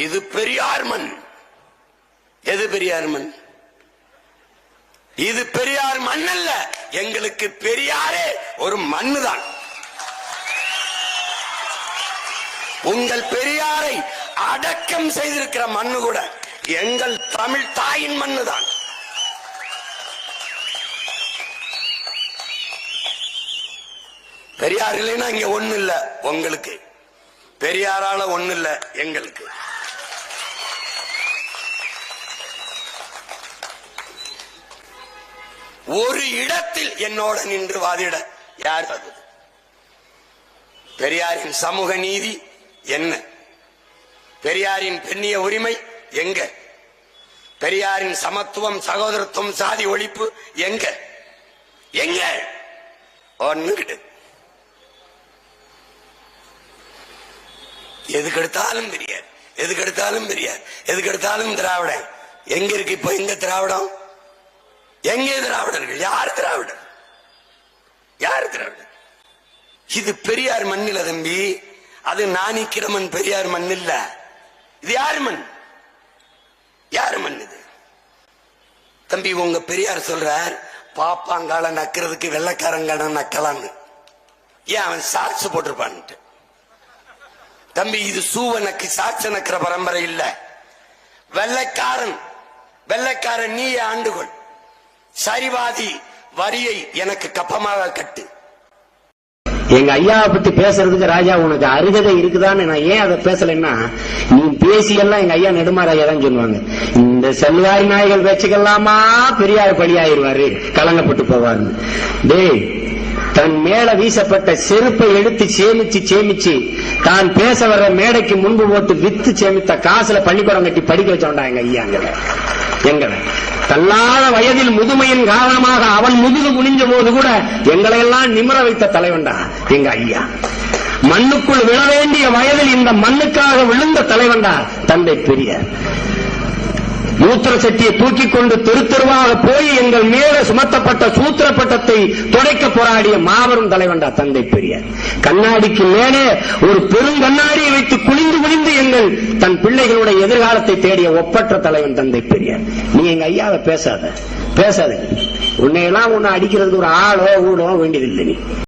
இது பெரியார் மண். எது பெரியார் மண்? இது பெரியார் மண் அல்ல. எங்களுக்கு பெரியாரே ஒரு மண்ணு தான். உங்கள் பெரியாரை அடக்கம் செய்திருக்கிற மண்ணு கூட எங்கள் தமிழ் தாயின் மண்ணு தான். பெரியார் இல்லைன்னா இங்க ஒண்ணு இல்ல. உங்களுக்கு பெரியாரால ஒண்ணு இல்ல. எங்களுக்கு ஒரு இடத்தில் என்னோட நின்று வாதிட யார்? அது பெரியாரின் சமூக நீதி என்ன? பெரியாரின் பெண்ணிய உரிமை எங்க? பெரியாரின் சமத்துவம், சகோதரத்துவம், சாதி ஒழிப்பு எங்க? எங்க? ஒண்ணு கிடையாது. எதுக்கு எடுத்தாலும் பெரியார், எதுக்கு எடுத்தாலும் பெரியார், எதுக்கு எடுத்தாலும் திராவிடம். எங்க இருக்கு இப்ப? எங்க திராவிடம்? எங்கே திராவிடர்கள்? யார் திராவிடர்? யார் திராவிடர்? இது பெரியார் மண்ணில தம்பி. அது நாணிக்கிற மண், பெரியார் மண் இல்ல. இது யார் மண்? யார் மண் இது தம்பி? உங்க பெரியார் சொல்றார் பாப்பாங்கால நக்கிறதுக்கு வெள்ளக்காரங்கால நக்கலான்னு. ஏன்? அவன் சாட்சி போட்டிருப்பான்ட்டு. தம்பி இது சூவனுக்கு சாட்சி நக்கிற பரம்பரை இல்ல. வெள்ளைக்காரன் வெள்ளைக்காரன் நீ ஆண்டுகொள், சரிவாதி வரியை எனக்கு கப்பமாக கட்டு. எங்க ஐயாவை பத்தி பேசுறதுக்கு ராஜா உனக்கு அருகதை இருக்குதான்னு நான் ஏன் அதை பேசலைன்னா, நீ பேசியெல்லாம் எங்க ஐயா நெடுமாறாயா தான் சொல்லுவாங்க, இந்த செல்வாய் நாய்கள் வச்சுக்கலாமா பெரியார் பலியாயிருவாரு, கலங்கப்பட்டு போவாரு. டேய், தன் மேல வீசப்பட்ட செருப்பை எடுத்து சேமிச்சு தான் பேச வர்ற மேடைக்கு முன்பு போட்டு வித்து சேமித்த காசுல பள்ளிக்கூடம் கட்டி படிக்க வச்சோண்டா எங்க ஐயாங்க. எங்களை தள்ளாத வயதில் முதுமையின் காரணமாக அவன் முதுகு குனிஞ்ச போது கூட எங்களை எல்லாம் நிமிர வைத்த தலைவன்டா எங்க ஐயா. மண்ணுக்குள் விழ வேண்டிய வயதில் இந்த மண்ணுக்காக விழுந்த தலைவன்டா தந்தை பெரியார். மூத்திர சட்டியை தூக்கிக் கொண்டு தெரு தெருவாக போய் எங்கள் மேல சுமத்தப்பட்ட சூத்திர பட்டத்தை துடைக்க போராடிய மாபெரும் தலைவன்டா தந்தை பெரியார். கண்ணாடிக்கு மேலே ஒரு பெருங்கண்ணாடியை வைத்து குனிந்து குனிந்து எங்கள் தன் பிள்ளைகளுடைய எதிர்காலத்தை தேடிய ஒப்பற்ற தலைவன் தந்தை பெரியார். நீ எங்க ஐயாவை பேசாத. உன்னையெல்லாம் உன்னை அடிக்கிறதுக்கு ஒரு ஆளோ ஊடோ வேண்டியதில்லை. நீ